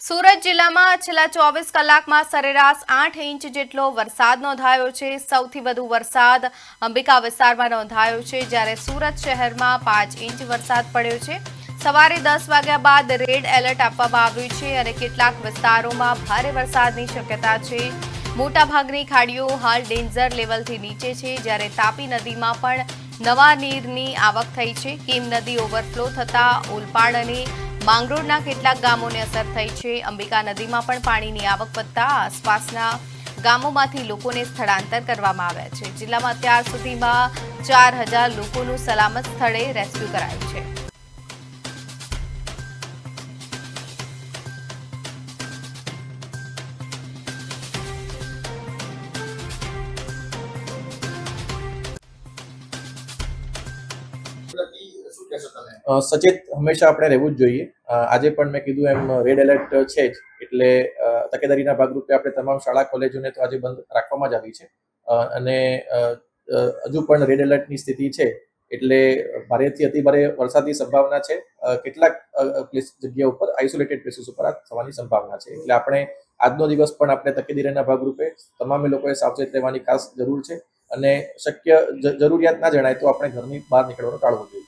સુરત જિલ્લામાં છેલ્લા 24 કલાકમાં સરેરાશ 8 ઇંચ જેટલો વરસાદ નોંધાયો છે। સૌથી વધુ વરસાદ અંબિકા વિસ્તારમાં નોંધાયો છે, જ્યારે સુરત શહેરમાં 5 ઇંચ વરસાદ પડ્યો છે। સવારે 10 વાગ્યા બાદ રેડ એલર્ટ આપવામાં આવ્યું છે અને કેટલાક વિસ્તારોમાં ભારે વરસાદની શક્યતા છે। મોટાભાગની ખાડીઓ હાલ ડેન્જર લેવલથી નીચે છે, જ્યારે તાપી નદીમાં પણ નવા નીરની આવક થઈ છે। કીમ નદી ઓવરફ્લો થતા ઓલપાડ અને માંગરોળના કેટલાક ગામોને અસર થઈ છે। અંબિકા નદીમાં પણ પાણીની આવક વધતા આસપાસના ગામોમાંથી લોકોને સ્થળાંતર કરવામાં આવ્યા છે। જિલ્લામાં અત્યાર સુધીમાં 4000 લોકોનું સલામત સ્થળે રેસ્ક્યુ કરાયું છે। સચેત હંમેશા આપણે રહેવું જ જોઈએ। આજે પણ મેં કીધું એમ રેડ એલર્ટ છે જ, એટલે તકેદારીના ભાગરૂપે આપણે તમામ શાળા કોલેજોને તો આજે બંધ રાખવામાં જ આવી છે અને હજુ પણ રેડ એલર્ટની સ્થિતિ છે, એટલે ભારેથી અતિભારે વરસાદની સંભાવના છે। કેટલાક જગ્યા ઉપર આઇસોલેટેડ પ્લેસીસ ઉપર આ થવાની સંભાવના છે, એટલે આપણે આજનો દિવસ પણ આપણે તકેદારીના ભાગરૂપે તમામે લોકોએ સાવચેત રહેવાની ખાસ જરૂર છે અને શક્ય જરૂરિયાત ના જણાય તો આપણે ઘરની બહાર નીકળવાનું ટાળવું જોઈએ।